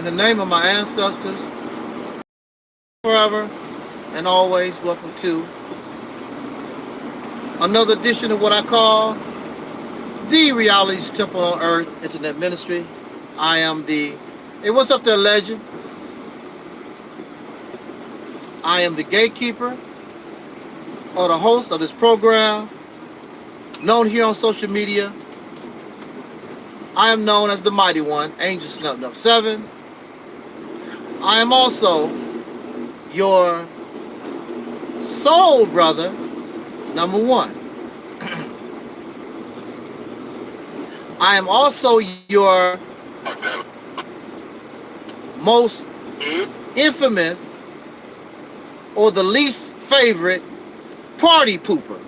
the name of my ancestors, forever and always, welcome to another edition of what I call the Reality's Temple on Earth Internet Ministry. I am the, hey, what's up there, legend? I am the gatekeeper or the host of this program, known here on social media. I am known as the Mighty One, Angel Snubbed Up 7. I am also your soul brother, number 1. I am also your most infamous or the least favorite party pooper.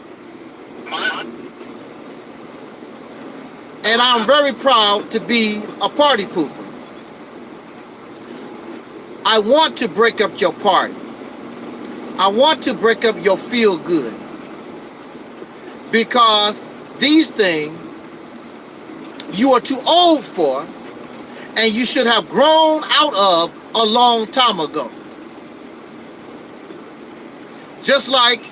And I'm very proud to be a party pooper. I want to break up your party. I want to break up your feel good. Because these things you are too old for, and you should have grown out of a long time ago. Just like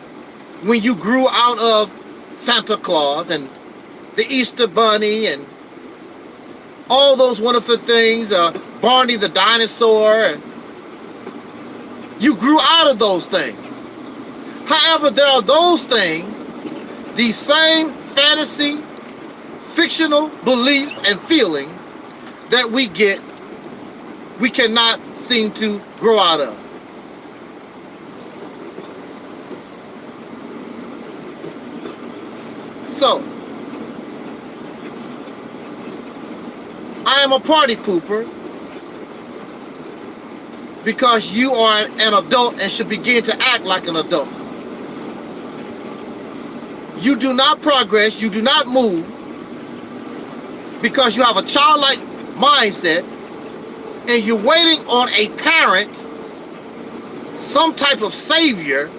when you grew out of Santa Claus and the Easter Bunny and all those wonderful things, Barney the dinosaur, and you grew out of those things. However, there are those things, these same fantasy, fictional beliefs and feelings that we cannot seem to grow out of. So, I am a party pooper because you are an adult and should begin to act like an adult. You do not progress, you do not move because you have a childlike mindset and you're waiting on a parent, some type of savior,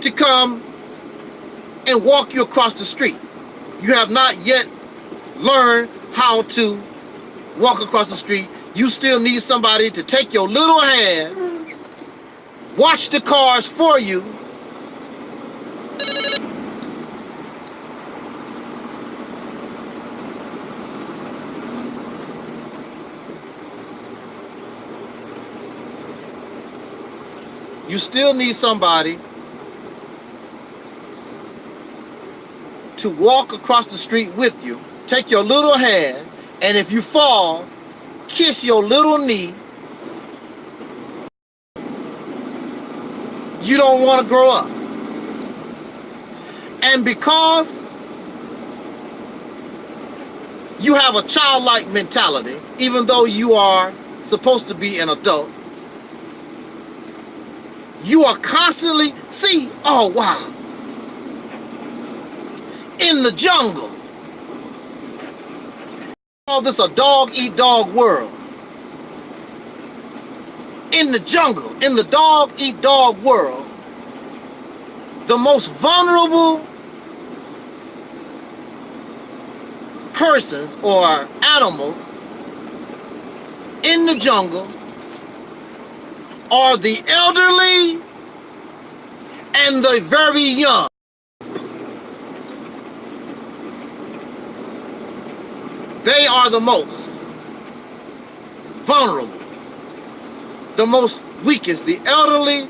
to come and walk you across the street. You have not yet learned how to walk across the street. You still need somebody to take your little hand, watch the cars for you, you still need somebody to walk across the street with you, take your little hand, and if you fall, kiss your little knee. You don't want to grow up. And because you have a childlike mentality, even though you are supposed to be an adult, you are constantly, oh wow, in the jungle. All this a dog-eat-dog world. In the jungle, in the dog-eat-dog world, the most vulnerable persons or animals in the jungle are the elderly and the very young. They are the most vulnerable, the most weakest, the elderly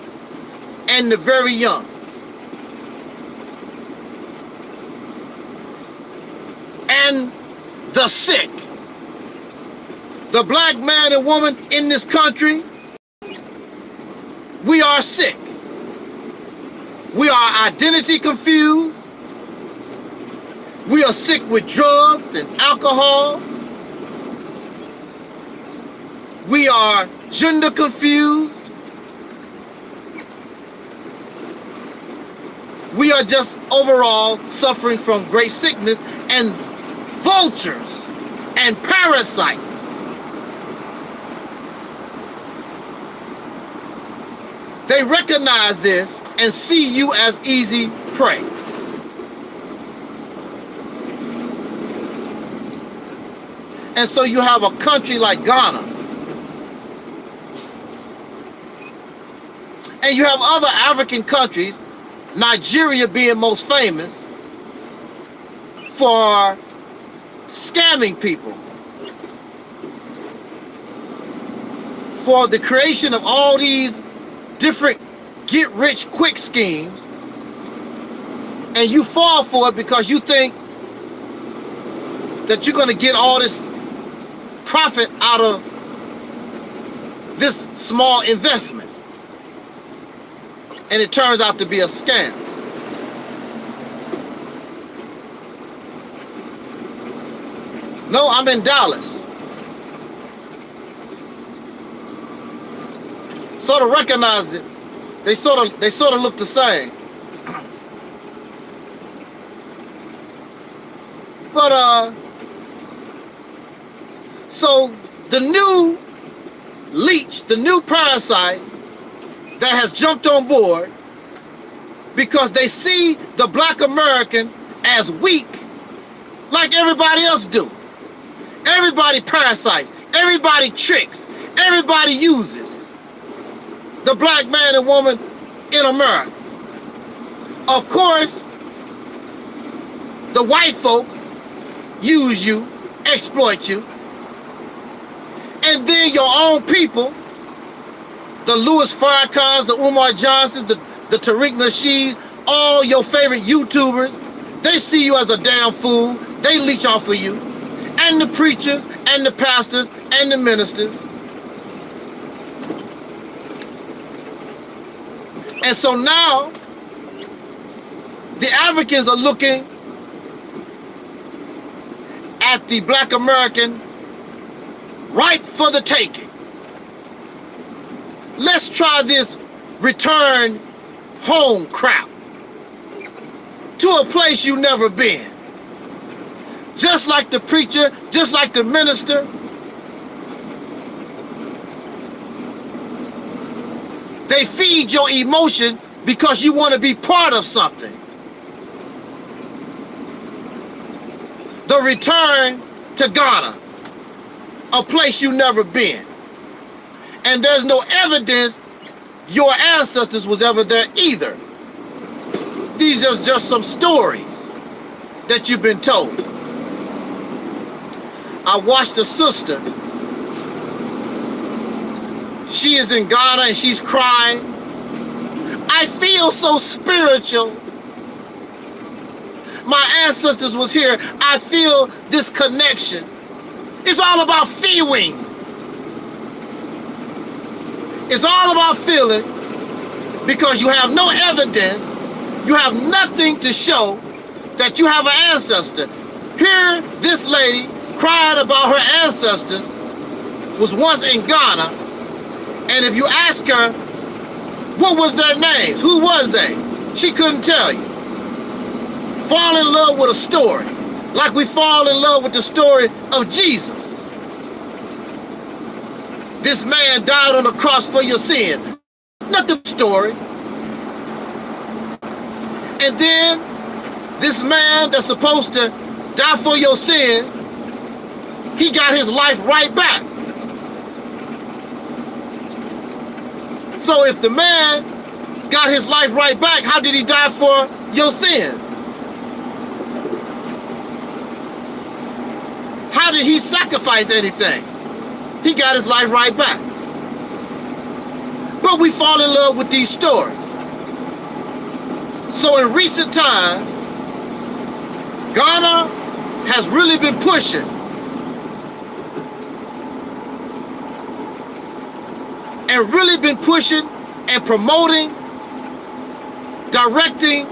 and the very young. And the sick. The black man and woman in this country, we are sick. We are identity confused. We are sick with drugs and alcohol. We are gender confused. We are just overall suffering from great sickness and vultures and parasites. They recognize this and see you as easy prey. And so you have a country like Ghana. And you have other African countries, Nigeria being most famous, for scamming people, for the creation of all these different get-rich-quick schemes, and you fall for it because you think that you're going to get all this profit out of this small investment. And it turns out to be a scam. No, I'm in Dallas. Sort of recognize it. They sort of look the same. But so the new leech, the new parasite that has jumped on board because they see the black American as weak like everybody else do. Everybody parasites, everybody tricks, everybody uses the black man and woman in America. Of course, the white folks use you, exploit you, and then your own people, the Louis Farrakhan's, the Umar Johnsons, the Tariq Nasheeds, all your favorite YouTubers, they see you as a damn fool. They leech off of you. And the preachers, and the pastors, and the ministers. And so now, the Africans are looking at the black American right for the taking. Let's try this return home crap to a place you've never been. Just like the preacher, just like the minister. They feed your emotion because you want to be part of something. The return to Ghana, a place you've never been. And there's no evidence your ancestors was ever there either. These are just some stories that you've been told. I watched a sister. She is in Ghana and she's crying. I feel so spiritual. My ancestors was here. I feel this connection. It's all about feeling. It's all about feeling because you have no evidence. You have nothing to show that you have an ancestor. Here, this lady crying about her ancestors was once in Ghana, and if you ask her, what was their names? Who was they? She couldn't tell you. Fall in love with a story, like we fall in love with the story of Jesus. This man died on the cross for your sin. Not the story. And then this man that's supposed to die for your sins, he got his life right back. So if the man got his life right back, how did he die for your sin? How did he sacrifice anything? He got his life right back. But we fall in love with these stories. So in recent times, Ghana has really been pushing and promoting, directing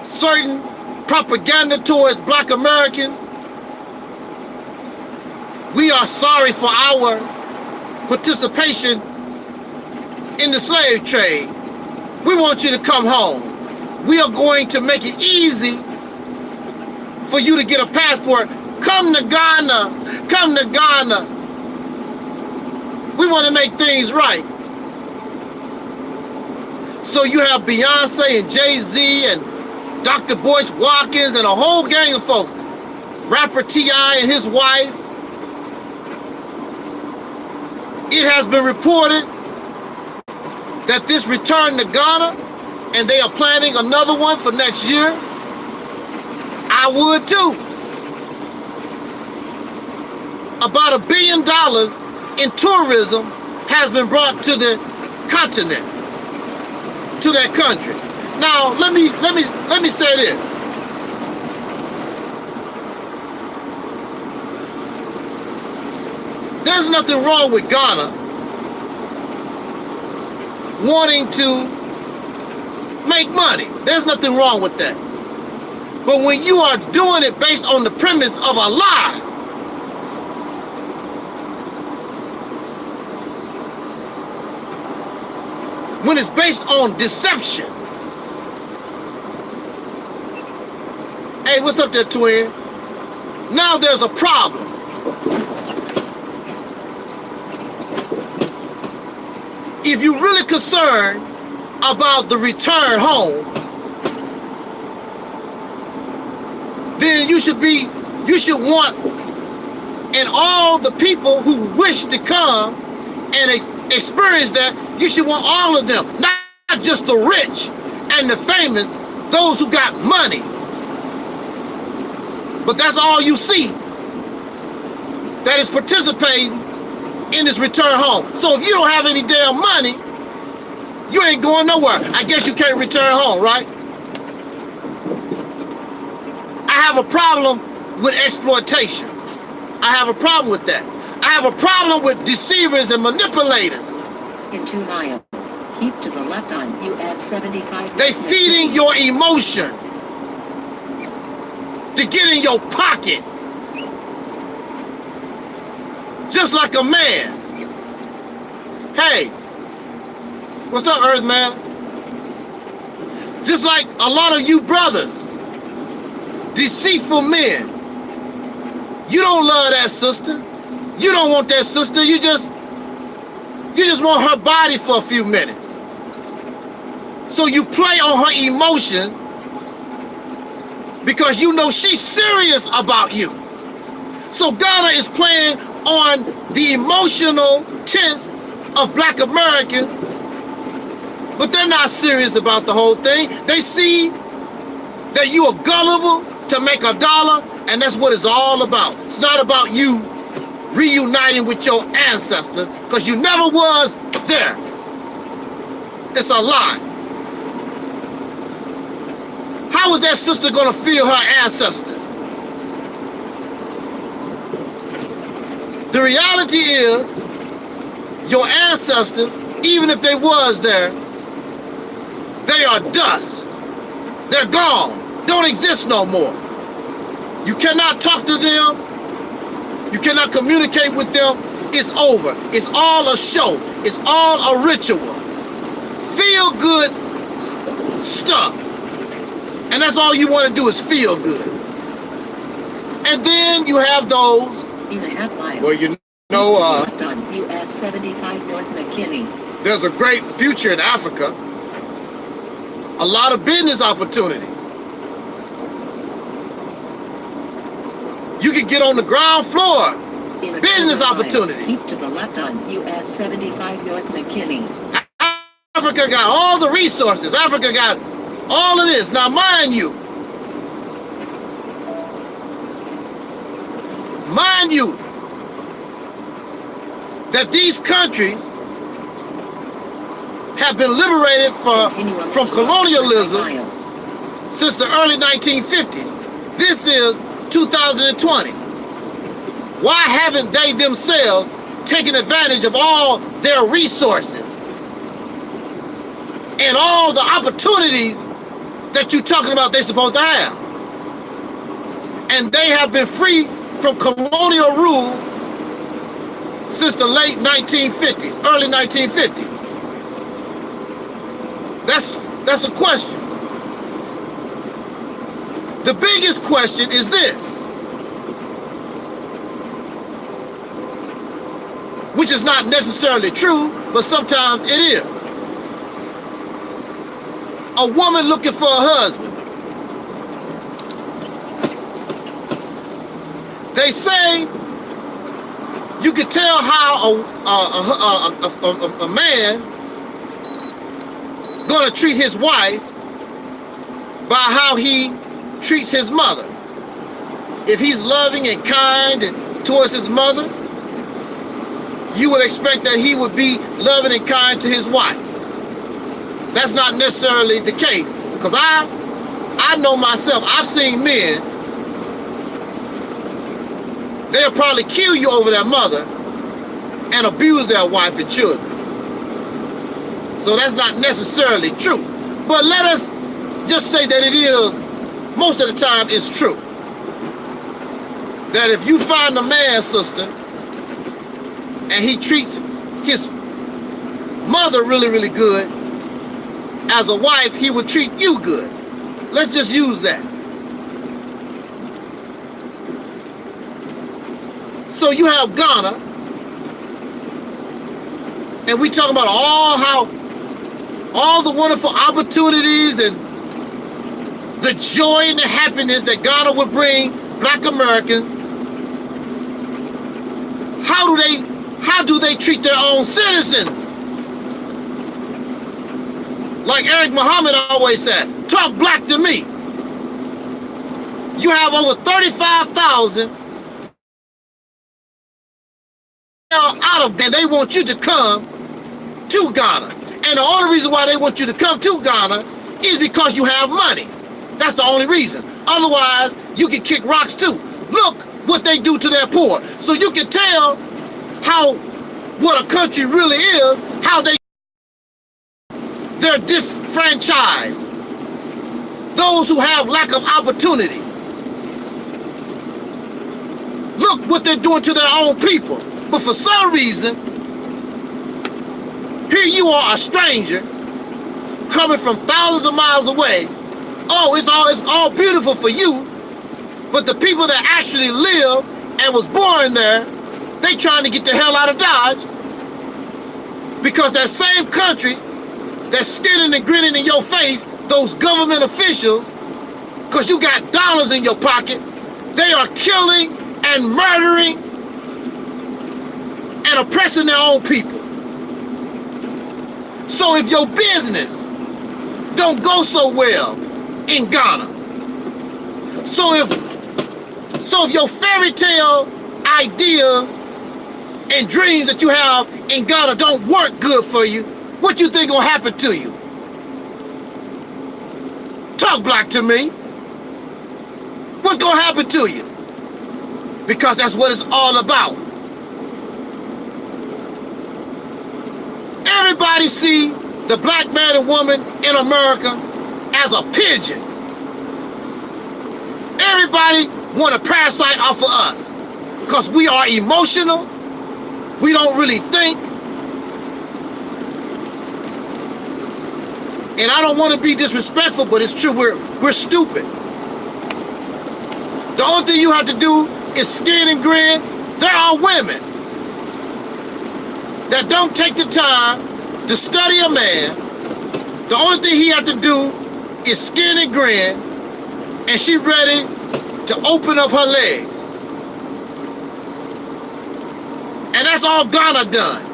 certain propaganda towards black Americans. We are sorry for our participation in the slave trade. We want you to come home. We are going to make it easy for you to get a passport. Come to Ghana. Come to Ghana. We want to make things right. So you have Beyonce and Jay-Z and Dr. Boyce Watkins and a whole gang of folks. Rapper T.I. and his wife, It has been reported that this returned to Ghana and they are planning another one for next year. I would too. About $1 billion in tourism has been brought to the continent, to that country. Now, let me say this. There's nothing wrong with Ghana wanting to make money. There's nothing wrong with that. But when you are doing it based on the premise of a lie, when it's based on deception. Hey, what's up there, twin? Now there's a problem. If you're really concerned about the return home, then you should want, and all the people who wish to come and experience that, you should want all of them, not just the rich and the famous, those who got money. But that's all you see that is participating in this return home. So if you don't have any damn money, you ain't going nowhere. I guess you can't return home, right? I have a problem with exploitation. I have a problem with that. I have a problem with deceivers and manipulators. In 2 miles, keep to the left on US 75. They feeding your emotion to get in your pocket. Just like a man. Hey, what's up, Earth Man? Just like a lot of you brothers, deceitful men. You don't love that sister. You don't want that sister. You just want her body for a few minutes. So you play on her emotions because you know she's serious about you. So Ghana is playing on the emotional tense of Black Americans, but they're not serious about the whole thing. They see that you are gullible to make a dollar, and that's what it's all about. It's not about you reuniting with your ancestors, because you never was there. It's a lie. How is that sister gonna feel her ancestors? The reality is, your ancestors, even if they was there, they are dust. They're gone. Don't exist no more. You cannot talk to them. You cannot communicate with them. It's over. It's all a show. It's all a ritual. Feel good stuff. And that's all you want to do is feel good. And then you have those, in a half mile. well, you know, on US 75 North McKinney. there's a great future in Africa. A lot of business opportunities. You can get on the ground floor. Business opportunities. Keep to the left on US 75 North McKinney. Africa got all the resources. Africa got all of this. Now, mind you, that these countries have been liberated from colonialism since the early 1950s. This is 2020. Why haven't they themselves taken advantage of all their resources and all the opportunities that you're talking about they're supposed to have? And they have been free from colonial rule since the late 1950s, early 1950s. That's a question. The biggest question is this, which is not necessarily true, but sometimes it is. A woman looking for a husband. They say You could tell how a man gonna treat his wife by how he treats his mother. If he's loving and kind towards his mother, you would expect that he would be loving and kind to his wife. That's not necessarily the case, because I know myself. I've seen men, they'll probably kill you over their mother and abuse their wife and children. So that's not necessarily true. But let us just say that it is, most of the time it's true. That if you find a man, sister, and he treats his mother really, really good, as a wife, he would treat you good. Let's just use that. So you have Ghana, and we talk about all the wonderful opportunities and the joy and the happiness that Ghana would bring Black Americans. How do they treat their own citizens? Like Eric Muhammad always said, talk black to me. You have over 35,000 out of them. They want you to come to Ghana. And the only reason why they want you to come to Ghana is because you have money. That's the only reason. Otherwise, you can kick rocks too. Look what they do to their poor. So you can tell what a country really is, how they're disenfranchised. Those who have lack of opportunity. Look what they're doing to their own people. But for some reason, here you are, a stranger, coming from thousands of miles away. Oh, it's all beautiful for you. But the people that actually live and was born there, they trying to get the hell out of Dodge. Because that same country that's skinning and grinning in your face, those government officials, because you got dollars in your pocket, they are killing and murdering and oppressing their own people. So if your business don't go so well in Ghana, so if your fairy tale ideas and dreams that you have in Ghana don't work good for you, what you think gonna happen to you? Talk black to me. What's gonna happen to you? Because that's what it's all about. Everybody see the black man and woman in America as a pigeon. Everybody want to parasite off of us because we are emotional. We don't really think. And I don't want to be disrespectful, but it's true, we're stupid. The only thing you have to do is skin and grin. There are women that don't take the time to study a man. The only thing he has to do is skin and grin, and she ready to open up her legs. And that's all Ghana done.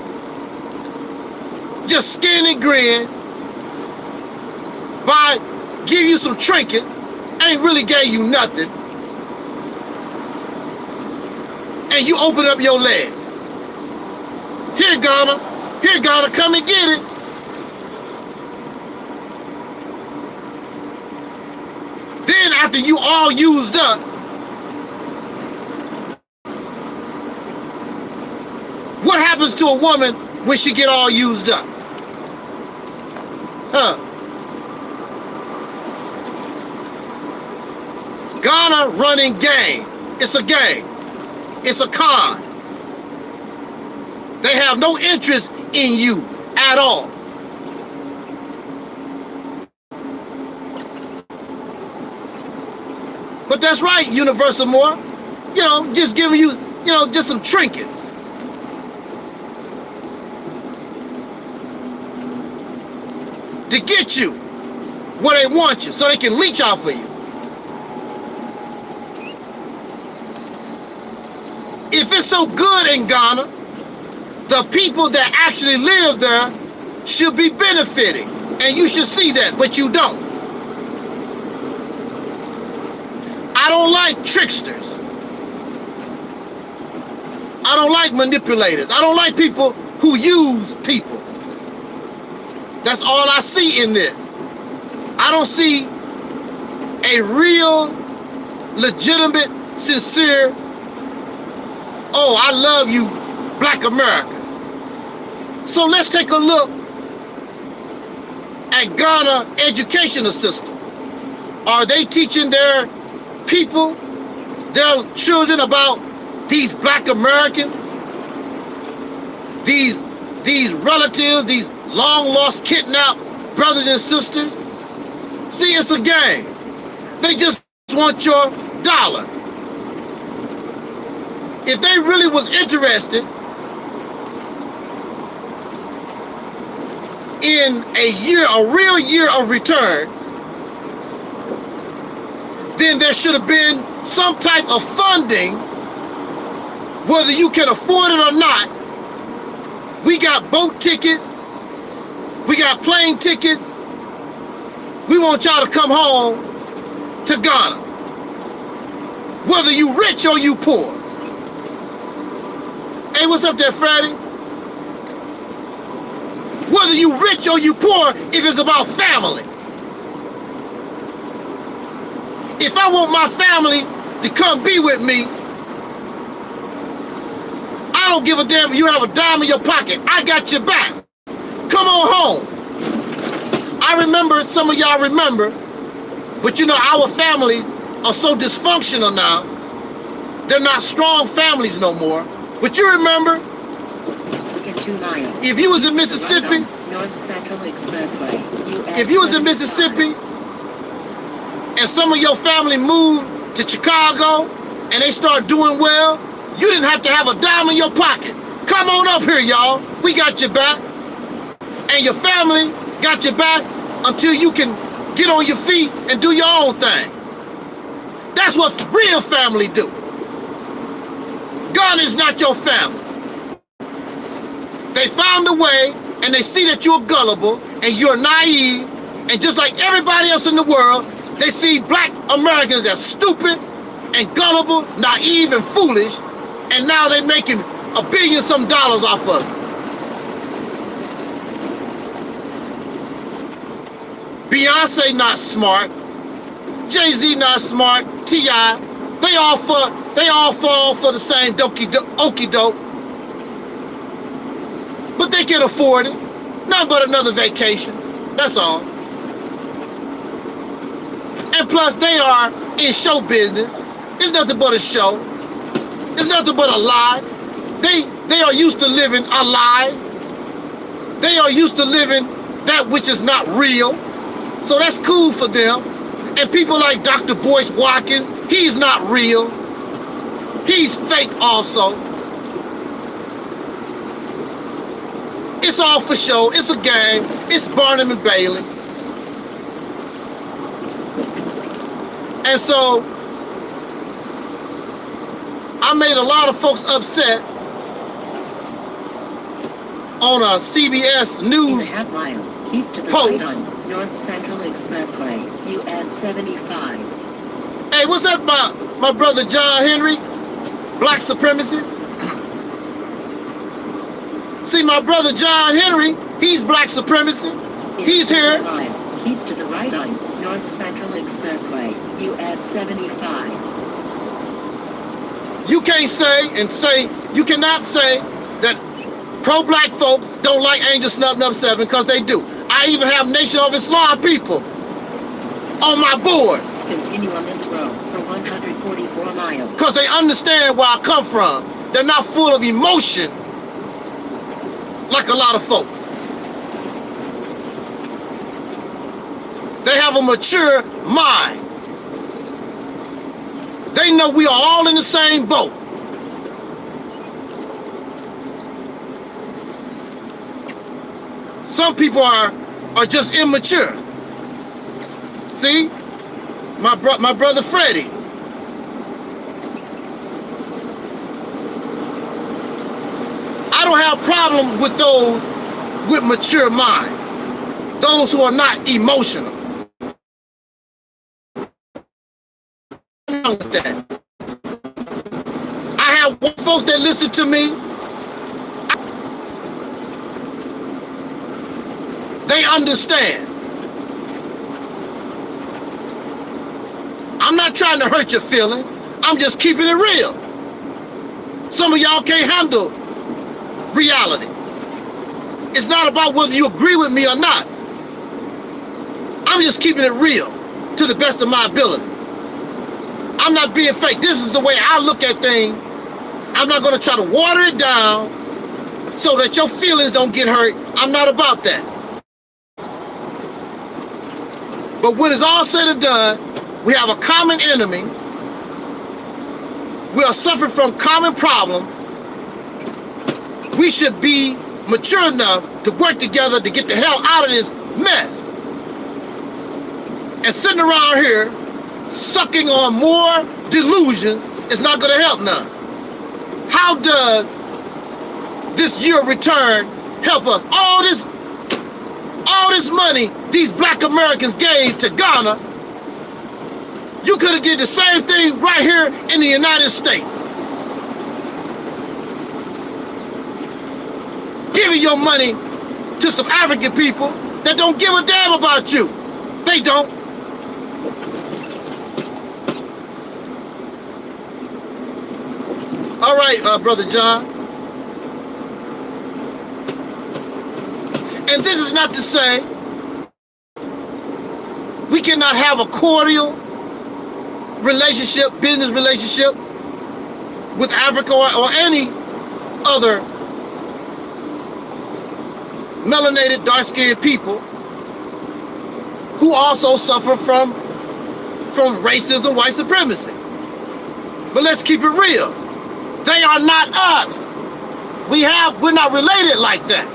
Just skin and grin, by give you some trinkets, ain't really gave you nothing, and you open up your legs. Here, Ghana, come and get it. Then after you all used up, what happens to a woman when she get all used up? Ghana running game. It's a game. It's a con. They have no interest in you at all. But that's right, Universal Moore. Just giving you, just some trinkets. To get you where they want you, so they can leech out for you. If it's so good in Ghana, the people that actually live there should be benefiting. And you should see that, but you don't. I don't like tricksters. I don't like manipulators. I don't like people who use people. That's all I see in this. I don't see a real, legitimate, sincere, oh, I love you, Black America. So let's take a look at Ghana educational system. Are they teaching their people, their children about these Black Americans? These relatives, these long lost, kidnapped brothers and sisters? See, it's a game. They just want your dollar. If they really was interested in a real year of return, then there should have been some type of funding, whether you can afford it or not. We got boat tickets, we got plane tickets. We want y'all to come home to Ghana, whether you rich or you poor. Hey, what's up there, Freddie? Whether you rich or you poor, if it's about family. If I want my family to come be with me, I don't give a damn if you have a dime in your pocket. I got your back. Come on home. I remember, some of y'all remember, but you know, our families are so dysfunctional now. They're not strong families no more. But you remember, Look at 2 miles. if you was in Mississippi, North Central Expressway. US if you was in 75. Mississippi, and some of your family moved to Chicago, and they start doing well, you didn't have to have a dime in your pocket. Come on up here, y'all. We got your back. And your family got your back until you can get on your feet and do your own thing. That's what real family do. God is not your family. They found a way, and they see that you're gullible and you're naive, and just like everybody else in the world, they see Black Americans as stupid and gullible, naive and foolish, and now they're making $1 billion some off of it. Beyonce not smart, Jay-Z not smart, T.I., they all fall for the same okey doke. But they can afford it. Nothing but another vacation. That's all. And plus they are in show business. It's nothing but a show. It's nothing but a lie. They are used to living a lie. They are used to living that which is not real. So that's cool for them. And people like Dr. Boyce Watkins, he's not real. He's fake also. It's all for show. It's a game. It's Barnum and Bailey. And so I made a lot of folks upset on a CBS In News a half mile, keep to the post. right on North Central Expressway, US 75. Hey, what's up, my brother John Henry? Black supremacy. See, my brother John Henry, he's black supremacy. He's here. Keep to the right on North Central Expressway, US 75. You can't say, you cannot say that pro-black folks don't like Angel Snub Nub 7, because they do. I even have Nation of Islam people on my board. Continue on this road for 144 miles. Because they understand where I come from. They're not full of emotion like a lot of folks. They have a mature mind. They know we are all in the same boat. Some people are just immature. See? My brother Freddie. I don't have problems with those with mature minds, those who are not emotional. With that. I have folks that listen to me. They understand. I'm not trying to hurt your feelings. I'm just keeping it real. Some of y'all can't handle reality. It's not about whether you agree with me or not. I'm just keeping it real to the best of my ability. I'm not being fake. This is the way I look at things. I'm not going to try to water it down so that your feelings don't get hurt. I'm not about that. But when it's all said and done, we have a common enemy. We are suffering from common problems. We should be mature enough to work together to get the hell out of this mess. And sitting around here sucking on more delusions is not going to help none. How does this year of return help us? All this money these black Americans gave to Ghana, you could have did the same thing right here in the United States. Giving your money to some African people that don't give a damn about you. They don't. All right, Brother John. And this is not to say we cannot have a cordial relationship, business relationship with Africa or any other melanated, dark-skinned people who also suffer from racism, white supremacy. But let's keep it real. They are not us. We're not related like that.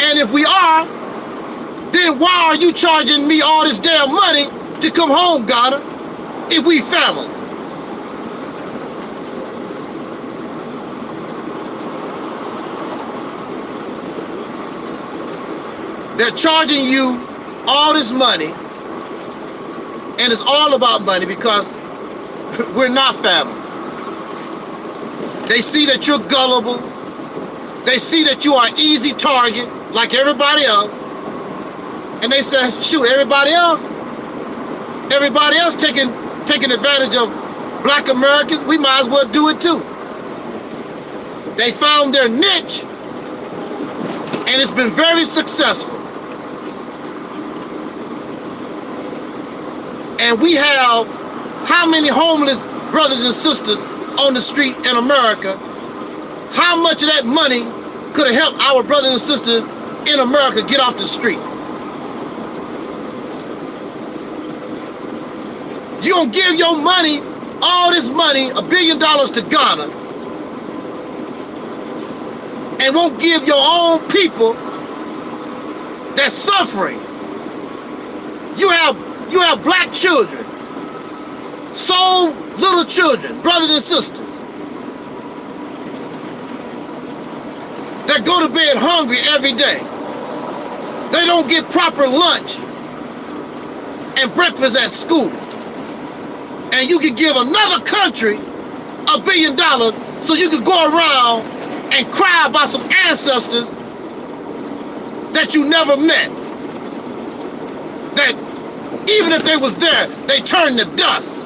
And if we are, then why are you charging me all this damn money to come home, Ghana, if we family? They're charging you all this money, and it's all about money because we're not family. They see that you're gullible. They see that you are an easy target like everybody else. And they say, shoot, everybody else taking advantage of black Americans, we might as well do it too. They found their niche, and it's been very successful. And we have how many homeless brothers and sisters on the street in America? How much of that money could have helped our brothers and sisters in America get off the street? You gonna give your money, all this money, $1 billion to Ghana, and won't give your own people that's suffering. You have black children, so little children, brothers and sisters, that go to bed hungry every day. They don't get proper lunch and breakfast at school. And you can give another country $1 billion so you can go around and cry about some ancestors that you never met. That even if they was there, they turned to dust.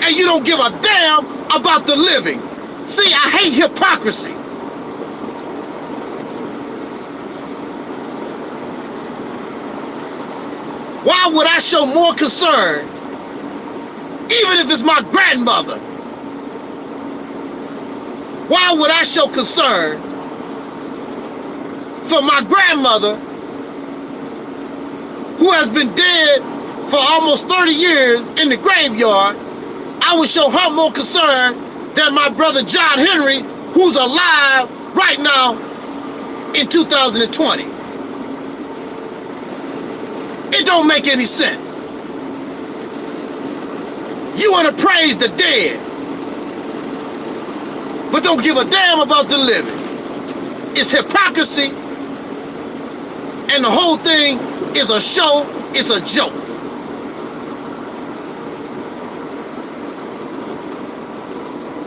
And you don't give a damn about the living. See, I hate hypocrisy. Why would I show more concern, even if it's my grandmother? Why would I show concern for my grandmother, who has been dead for almost 30 years in the graveyard? I would show her more concern than my brother John Henry, who's alive right now in 2020. It don't make any sense. You want to praise the dead. but don't give a damn about the living. It's hypocrisy, and the whole thing is a show, it's a joke.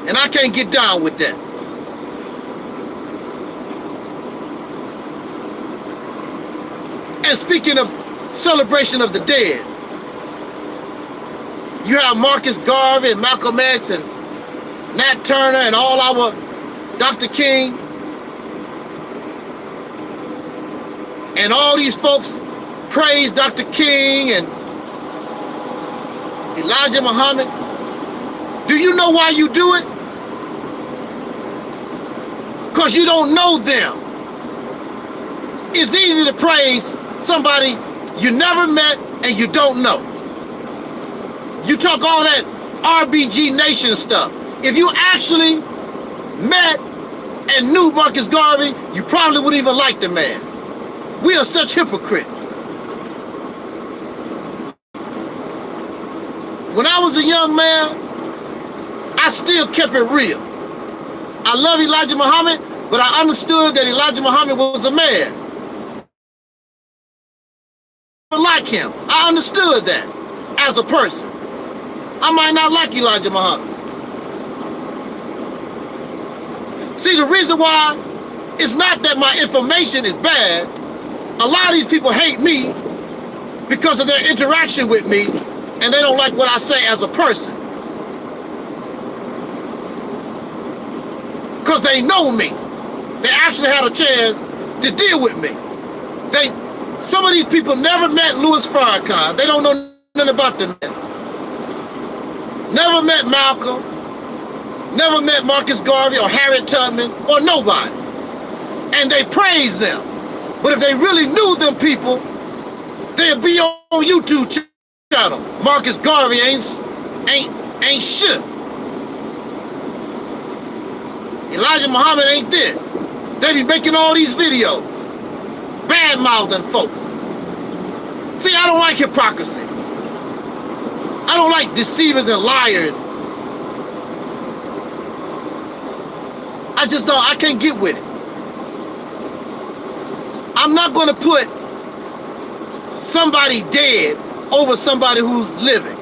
And I can't get down with that. And speaking of celebration of the dead, you have Marcus Garvey and Malcolm X and ŽaTurner and all our Dr. King and all these folks praise Dr. King and Elijah Muhammad. Do you know why you do it? Because you don't know them. It's easy to praise somebody you never met and you don't know. You talk all that RBG Nation stuff. If you actually met and knew Marcus Garvey, you probably wouldn't even like the man. We are such hypocrites. When I was a young man, I still kept it real. I love Elijah Muhammad, but I understood that Elijah Muhammad was a man. Like him. I understood that as a person. I might not like Elijah Muhammad. See, the reason why it's not that my information is bad. A lot of these people hate me because of their interaction with me, and they don't like what I say as a person. Because they know me. They actually had a chance to deal with me. Some of these people never met Louis Farrakhan. They don't know nothing about the man. Never met Malcolm. Never met Marcus Garvey or Harriet Tubman or nobody. And they praise them. But if they really knew them people, they'd be on YouTube channel. Marcus Garvey ain't shit. Elijah Muhammad ain't this. They be making all these videos, bad-mouthing folks. See, I don't like hypocrisy. I don't like deceivers and liars. I just don't, I can't get with it. I'm not going to put somebody dead over somebody who's living.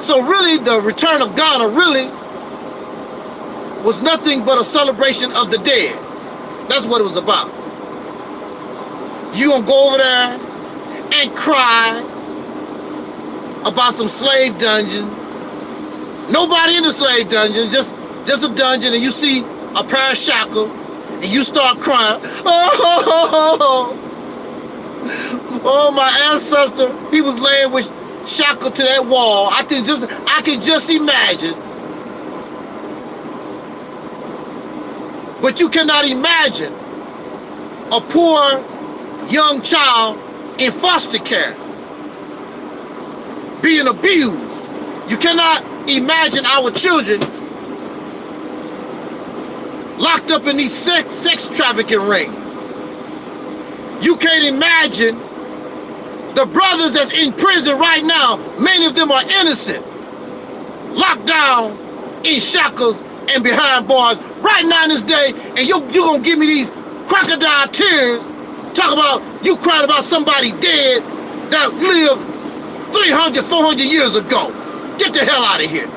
So really, the return of Ghana really was nothing but a celebration of the dead. That's what it was about. You gonna go over there and cry about some slave dungeons. Nobody in the slave dungeon, just a dungeon, and you see a pair of shackles, and you start crying. Oh, my ancestor, he was laying with shackled to that wall. I can just imagine. But you cannot imagine a poor young child in foster care being abused. You cannot imagine our children locked up in these sex trafficking rings. You can't imagine the brothers that's in prison right now. Many of them are innocent, locked down in shackles and behind bars right now in this day, and you're gonna give me these crocodile tears, talk about you cried about somebody dead that lived 300, 400 years ago. Get the hell out of here.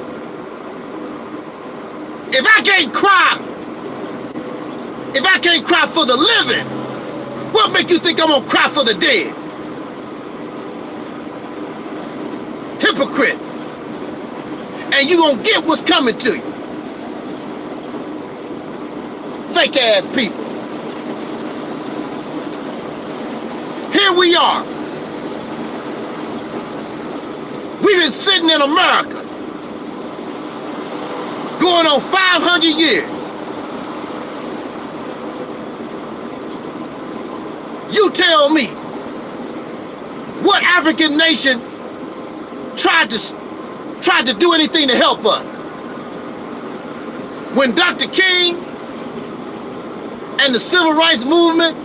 If I can't cry for the living, what make you think I'm gonna cry for the dead? Hypocrites. And you gonna get what's coming to you. Fake ass people. Here we are. We've been sitting in America going on 500 years. You tell me, what African nation tried to do anything to help us? When Dr. King and the Civil Rights Movement,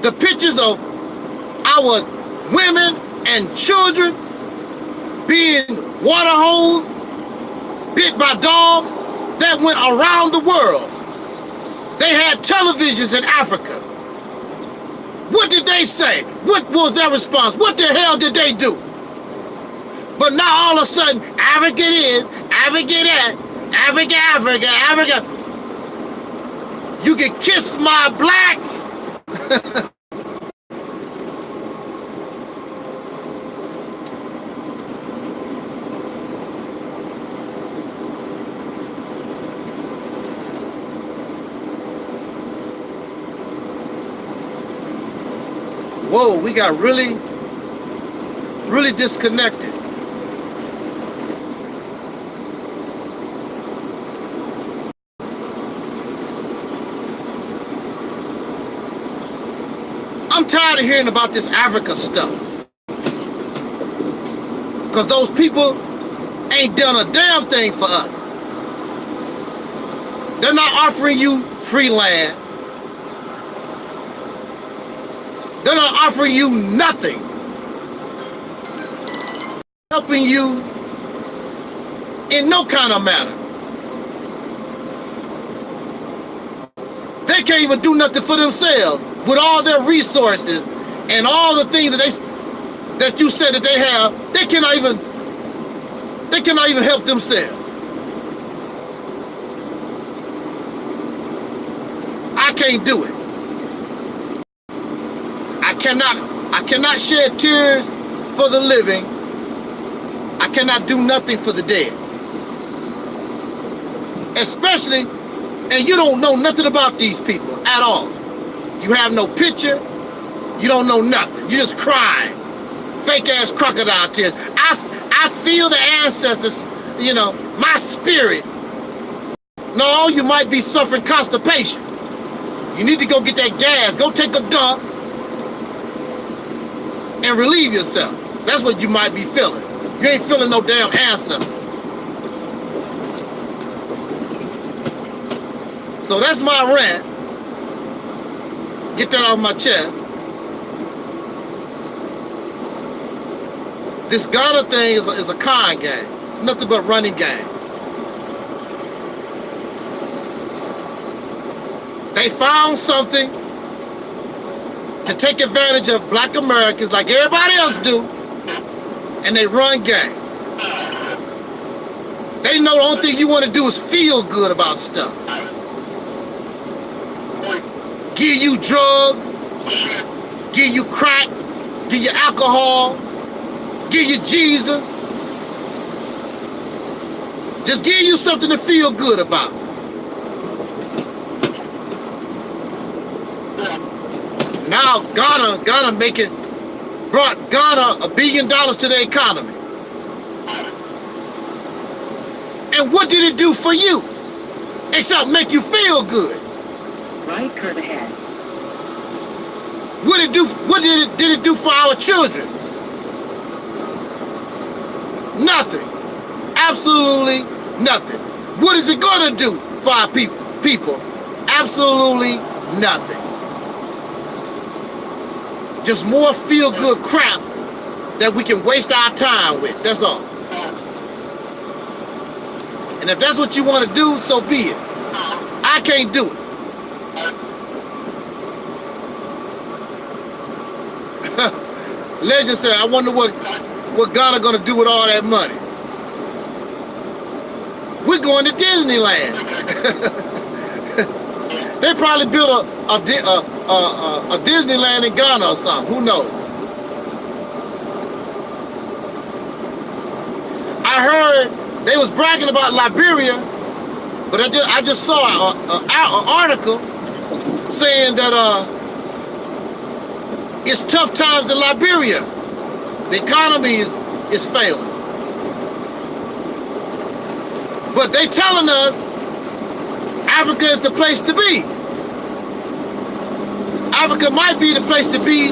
the pictures of our women and children being water holes, bit by dogs, that went around the world. They had televisions in Africa. What did they say? What was their response? What the hell did they do? But now all of a sudden, Africa this, Africa that, Africa, Africa, Africa. You can kiss my black. Whoa, we got really disconnected. I'm tired of hearing about this Africa stuff. Because those people ain't done a damn thing for us. They're not offering you free land. They're not offering you nothing. Helping you in no kind of manner. They can't even do nothing for themselves with all their resources and all the things that you said that they have. They cannot even help themselves. I can't do it. I cannot shed tears for the living. I cannot do nothing for the dead. Especially, and you don't know nothing about these people at all. You have no picture. You don't know nothing. You're just crying. Fake ass crocodile tears. I feel the ancestors, you know, my spirit. No, you might be suffering constipation. You need to go get that gas. Go take a dump and relieve yourself. That's what you might be feeling. You ain't feeling no damn ancestor. So that's my rant. Get that off my chest. This Ghana thing is a con game. It's nothing but running game. They found something to take advantage of black Americans like everybody else do, and they run game. They know the only thing you want to do is feel good about stuff. Give you drugs, give you crack, give you alcohol, give you Jesus. Just give you something to feel good about. Now Ghana brought Ghana $1 billion to the economy. And what did it do for you? Except make you feel good. Right curve ahead. What did it do for our children? Nothing. Absolutely nothing. What is it gonna do for our people? Absolutely nothing. Just more feel-good crap that we can waste our time with. That's all. And if that's what you want to do, so be it. I can't do it. Legend said, I wonder what Ghana gonna do with all that money. We're going to Disneyland. They probably built a Disneyland in Ghana or something. Who knows? I heard they was bragging about Liberia, but I just saw an article saying that it's tough times in Liberia. The economy is failing. But they telling us Africa is the place to be. Africa might be the place to be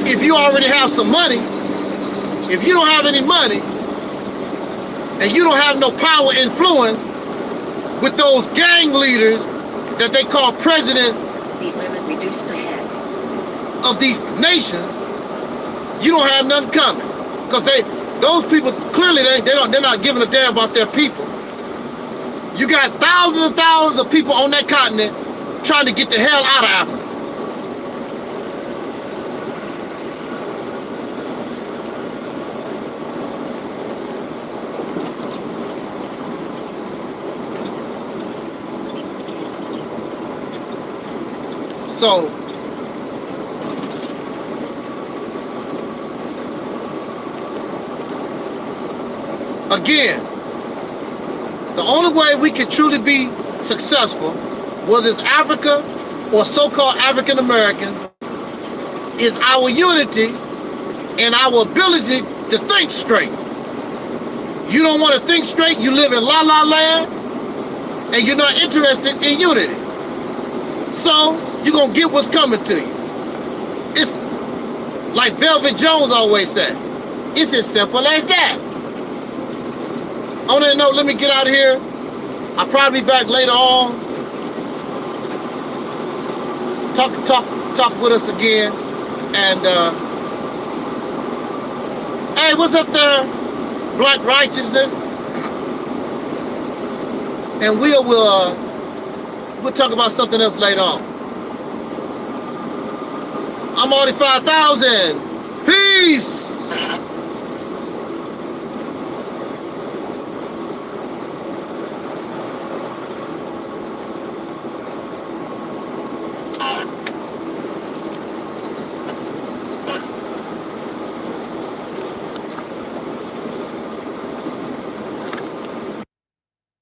if you already have some money. If you don't have any money and you don't have no power influence with those gang leaders that they call presidents Speed limit reduced ahead. of these nations, you don't have nothing coming. Because those people clearly they're not giving a damn about their people. You got thousands and thousands of people on that continent trying to get the hell out of Africa. So, again, the only way we can truly be successful, whether it's Africa or so-called African Americans, is our unity and our ability to think straight. You don't want to think straight, you live in la-la land, and you're not interested in unity. So, you're going to get what's coming to you. It's like Velvet Jones always said, it's as simple as that. On that note, let me get out of here. I'll probably be back later on. Talk with us again. And, hey, what's up there? Black Righteousness. And we'll talk about something else later on. I'm already 5,000. Peace.